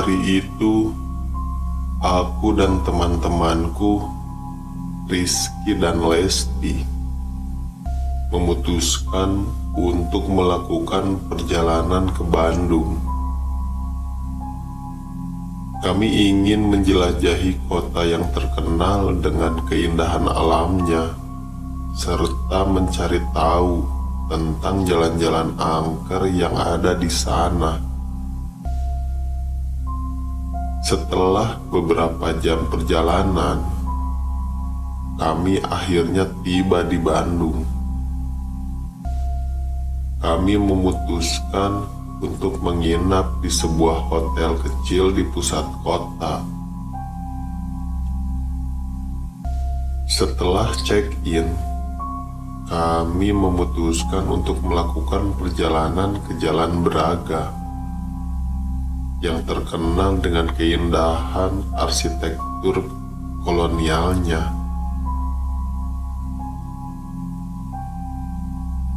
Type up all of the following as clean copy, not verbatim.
hari itu, aku dan teman-temanku, Rizky dan Lesti, memutuskan untuk melakukan perjalanan ke Bandung. Kami ingin menjelajahi kota yang terkenal dengan keindahan alamnya, serta mencari tahu tentang jalan-jalan angker yang ada di sana. Setelah beberapa jam perjalanan, kami akhirnya tiba di Bandung. Kami memutuskan untuk menginap di sebuah hotel kecil di pusat kota. Setelah check-in, kami memutuskan untuk melakukan perjalanan ke Jalan Braga yang terkenal dengan keindahan arsitektur kolonialnya.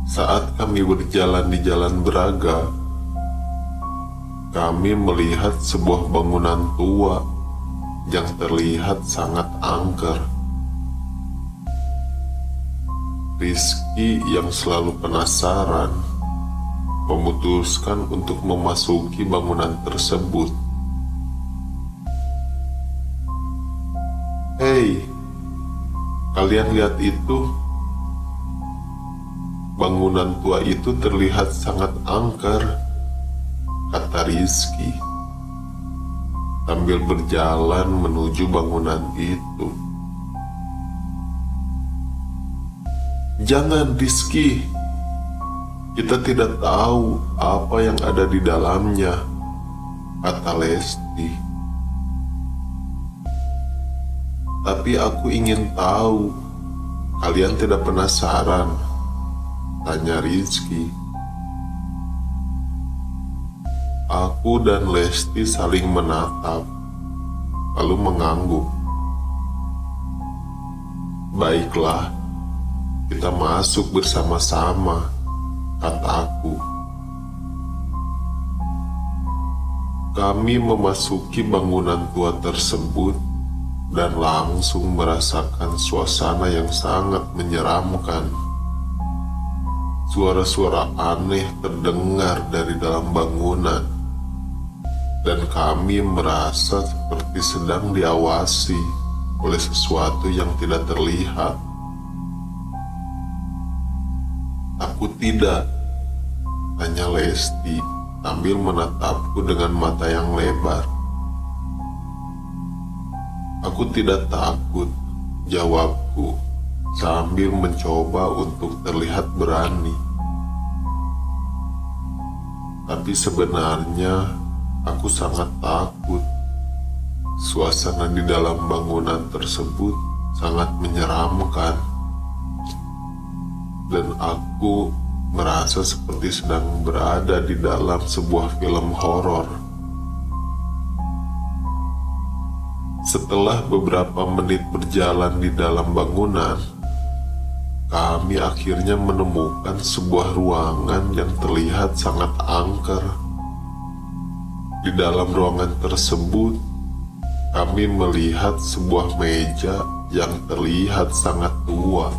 Saat kami berjalan di Jalan Braga, kami melihat sebuah bangunan tua yang terlihat sangat angker. Rizky yang selalu penasaran memutuskan untuk memasuki bangunan tersebut. "Hei, kalian lihat itu? Bangunan tua itu terlihat sangat angker," kata Rizky sambil berjalan menuju bangunan itu. "Jangan, Rizky, kita tidak tahu apa yang ada di dalamnya," kata Lesti. "Tapi aku ingin tahu, kalian tidak penasaran?" tanya Rizky. Aku dan Lesti saling menatap, lalu mengangguk. "Baiklah, kita masuk bersama-sama," kata aku. Kami memasuki bangunan tua tersebut dan langsung merasakan suasana yang sangat menyeramkan. Suara-suara aneh terdengar dari dalam bangunan, dan kami merasa seperti sedang diawasi oleh sesuatu yang tidak terlihat. "Aku tidak?" tanya Lesti sambil menatapku dengan mata yang lebar. "Aku tidak takut," jawabku sambil mencoba untuk terlihat berani. Tapi sebenarnya aku sangat takut. Suasana di dalam bangunan tersebut sangat menyeramkan, dan aku merasa seperti sedang berada di dalam sebuah film horor. Setelah beberapa menit berjalan di dalam bangunan, kami akhirnya menemukan sebuah ruangan yang terlihat sangat angker. Di dalam ruangan tersebut, kami melihat sebuah meja yang terlihat sangat tua,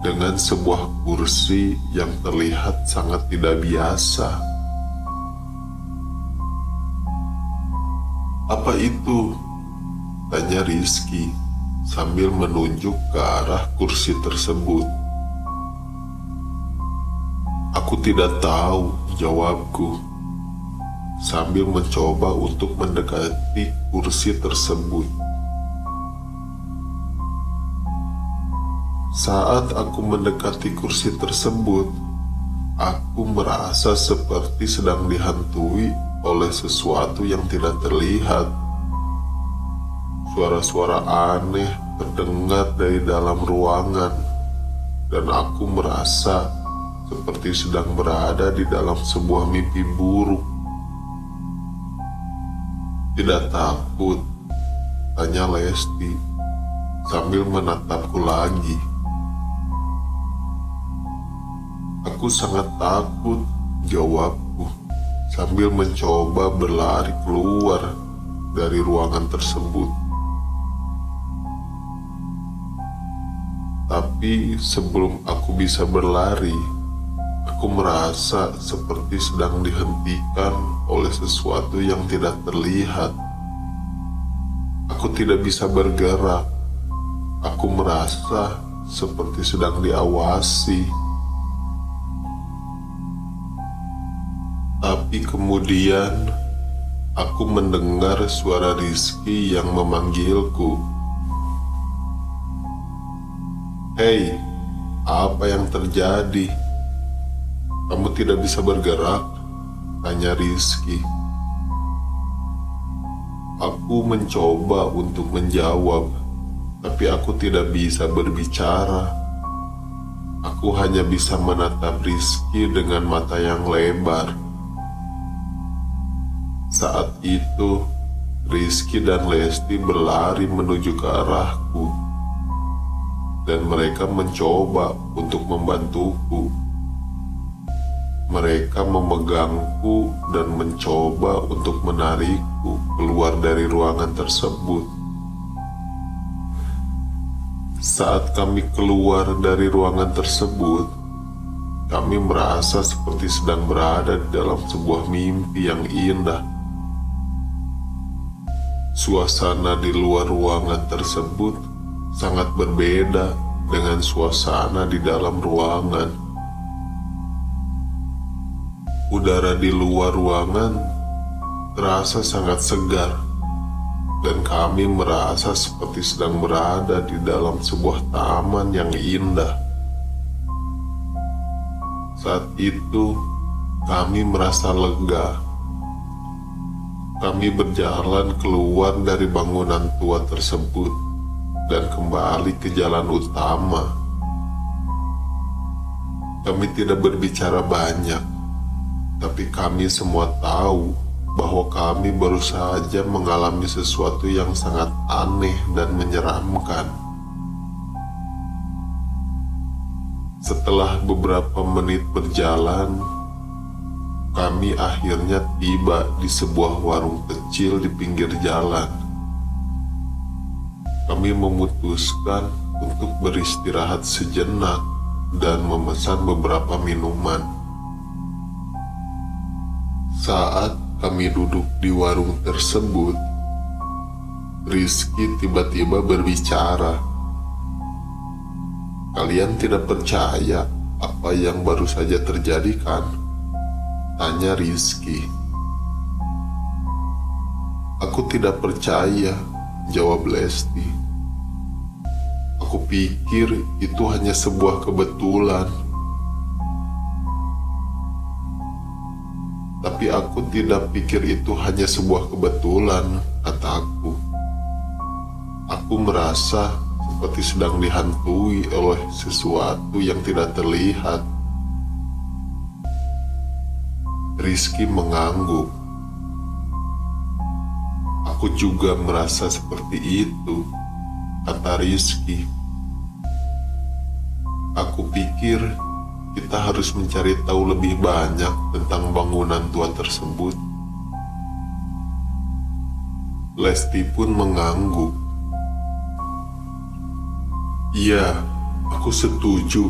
dengan sebuah kursi yang terlihat sangat tidak biasa. "Apa itu?" tanya Rizky sambil menunjuk ke arah kursi tersebut. "Aku tidak tahu," jawabku sambil mencoba untuk mendekati kursi tersebut. Saat aku mendekati kursi tersebut, aku merasa seperti sedang dihantui oleh sesuatu yang tidak terlihat. Suara-suara aneh terdengar dari dalam ruangan, dan aku merasa seperti sedang berada di dalam sebuah mimpi buruk. "Tidak takut?" tanya Lesti sambil menatapku lagi. "Aku sangat takut," jawabku sambil mencoba berlari keluar dari ruangan tersebut. Tapi sebelum aku bisa berlari, aku merasa seperti sedang dihentikan oleh sesuatu yang tidak terlihat. Aku tidak bisa bergerak. Aku merasa seperti sedang diawasi. Tapi kemudian aku mendengar suara Rizky yang memanggilku. "Hei, apa yang terjadi? Kamu tidak bisa bergerak?" tanya Rizky. Aku mencoba untuk menjawab, tapi aku tidak bisa berbicara. Aku hanya bisa menatap Rizky dengan mata yang lebar. Saat itu, Rizky dan Lesti berlari menuju ke arahku, dan mereka mencoba untuk membantuku. Mereka memegangku dan mencoba untuk menarikku keluar dari ruangan tersebut. Saat kami keluar dari ruangan tersebut, kami merasa seperti sedang berada di dalam sebuah mimpi yang indah. Suasana di luar ruangan tersebut sangat berbeda dengan suasana di dalam ruangan. Udara di luar ruangan terasa sangat segar, dan kami merasa seperti sedang berada di dalam sebuah taman yang indah. Saat itu, kami merasa lega. Kami berjalan keluar dari bangunan tua tersebut dan kembali ke jalan utama. Kami tidak berbicara banyak, tapi kami semua tahu bahwa kami baru saja mengalami sesuatu yang sangat aneh dan menyeramkan. Setelah beberapa menit berjalan, kami akhirnya tiba di sebuah warung kecil di pinggir jalan. Kami memutuskan untuk beristirahat sejenak dan memesan beberapa minuman. Saat kami duduk di warung tersebut, Rizky tiba-tiba berbicara. "Kalian tidak percaya apa yang baru saja terjadi, kan?" tanya Rizky. "Aku tidak percaya," jawab Lesti. "Aku pikir itu hanya sebuah kebetulan." "Tapi aku tidak pikir itu hanya sebuah kebetulan," kataku. "Aku merasa seperti sedang dihantui oleh sesuatu yang tidak terlihat." Rizky mengangguk. "Aku juga merasa seperti itu," kata Rizky. "Aku pikir kita harus mencari tahu lebih banyak tentang bangunan tua tersebut." Lesti pun mengangguk. "Iya, aku setuju,"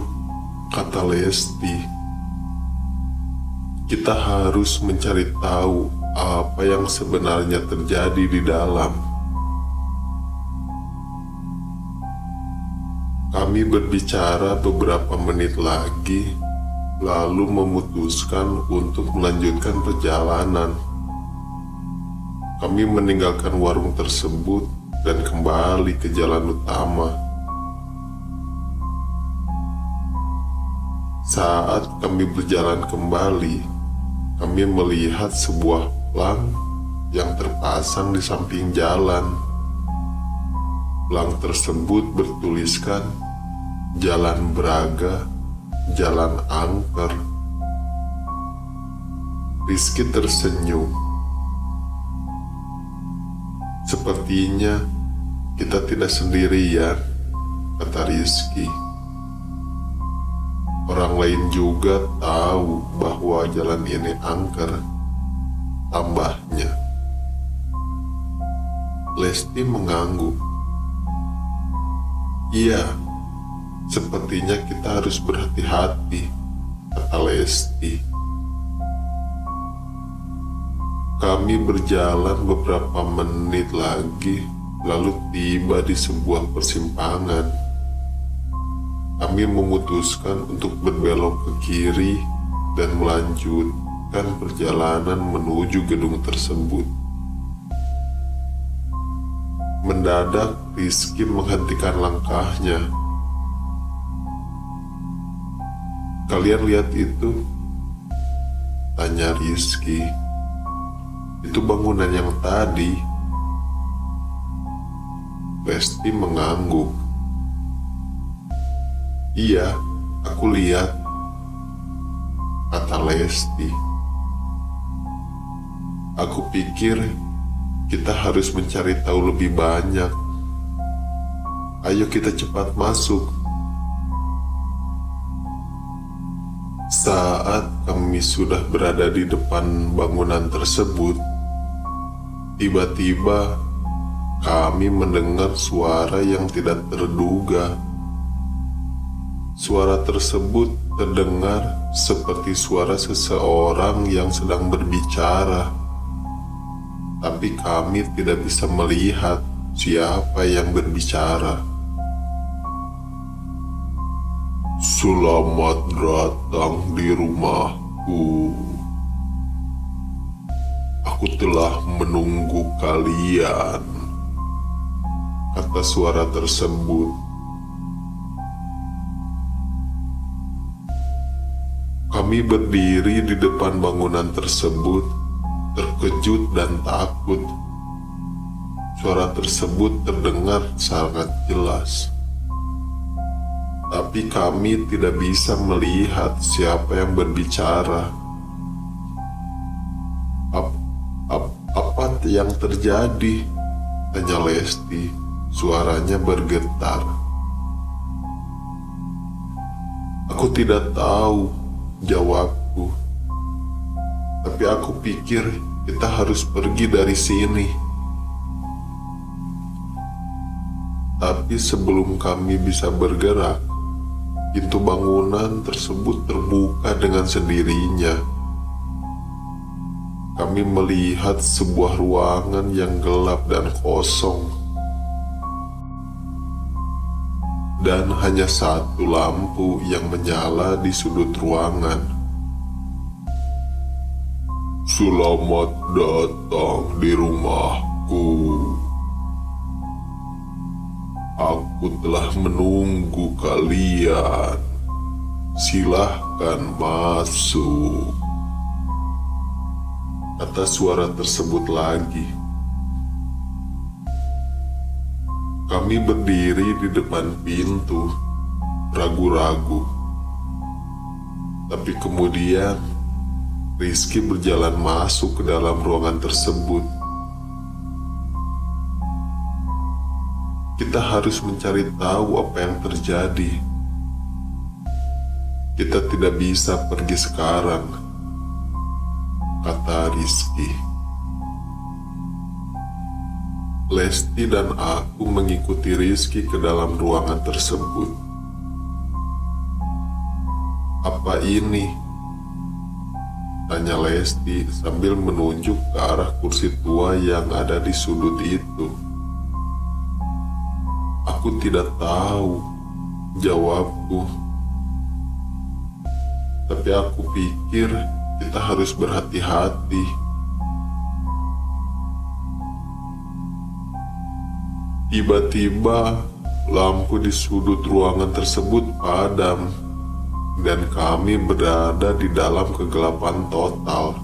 kata Lesti. "Kita harus mencari tahu apa yang sebenarnya terjadi di dalam." Kami berbicara beberapa menit lagi, lalu memutuskan untuk melanjutkan perjalanan. Kami meninggalkan warung tersebut dan kembali ke jalan utama. Saat kami berjalan kembali, kami melihat sebuah plang yang terpasang di samping jalan. Plang tersebut bertuliskan Jalan Braga, Jalan Angker. Rizky tersenyum. "Sepertinya kita tidak sendirian," kata Rizky. "Orang lain juga tahu bahwa jalan ini angker, tambahnya. Lesti mengangguk. Iya, sepertinya kita harus berhati-hati, kata Lesti. Kami berjalan beberapa menit lagi, lalu tiba di sebuah persimpangan. Kami memutuskan untuk berbelok ke kiri dan melanjutkan perjalanan menuju gedung tersebut. Mendadak Rizky menghentikan langkahnya. Kalian lihat itu? Tanya Rizky. Itu bangunan yang tadi. Lesti mengangguk. Iya, aku lihat, kata Lesti. Aku pikir kita harus mencari tahu lebih banyak. Ayo kita cepat masuk. Saat kami sudah berada di depan bangunan tersebut, tiba-tiba kami mendengar suara yang tidak terduga. Suara tersebut terdengar seperti suara seseorang yang sedang berbicara, tapi kami tidak bisa melihat siapa yang berbicara. Selamat datang di rumahku. Aku telah menunggu kalian, kata suara tersebut. Kami berdiri di depan bangunan tersebut, terkejut dan takut. Suara tersebut terdengar sangat jelas, tapi kami tidak bisa melihat siapa yang berbicara. Apa yang terjadi? Tanya Lesti, suaranya bergetar. Aku tidak tahu, jawabku. Tapi aku pikir kita harus pergi dari sini. Tapi sebelum kami bisa bergerak, pintu bangunan tersebut terbuka dengan sendirinya. Kami melihat sebuah ruangan yang gelap dan kosong. Dan hanya satu lampu yang menyala di sudut ruangan. Selamat datang di rumahku. Aku telah menunggu kalian. Silahkan masuk, kata suara tersebut lagi. Kami berdiri di depan pintu, ragu-ragu. Tapi kemudian Rizky berjalan masuk ke dalam ruangan tersebut. Kita harus mencari tahu apa yang terjadi. Kita tidak bisa pergi sekarang, kata Rizky. Lesti dan aku mengikuti Rizky ke dalam ruangan tersebut. Apa ini? Tanya Lesti sambil menunjuk ke arah kursi tua yang ada di sudut itu. Aku tidak tahu, jawabku. Tapi aku pikir kita harus berhati-hati. Tiba-tiba lampu di sudut ruangan tersebut padam dan kami berada di dalam kegelapan total.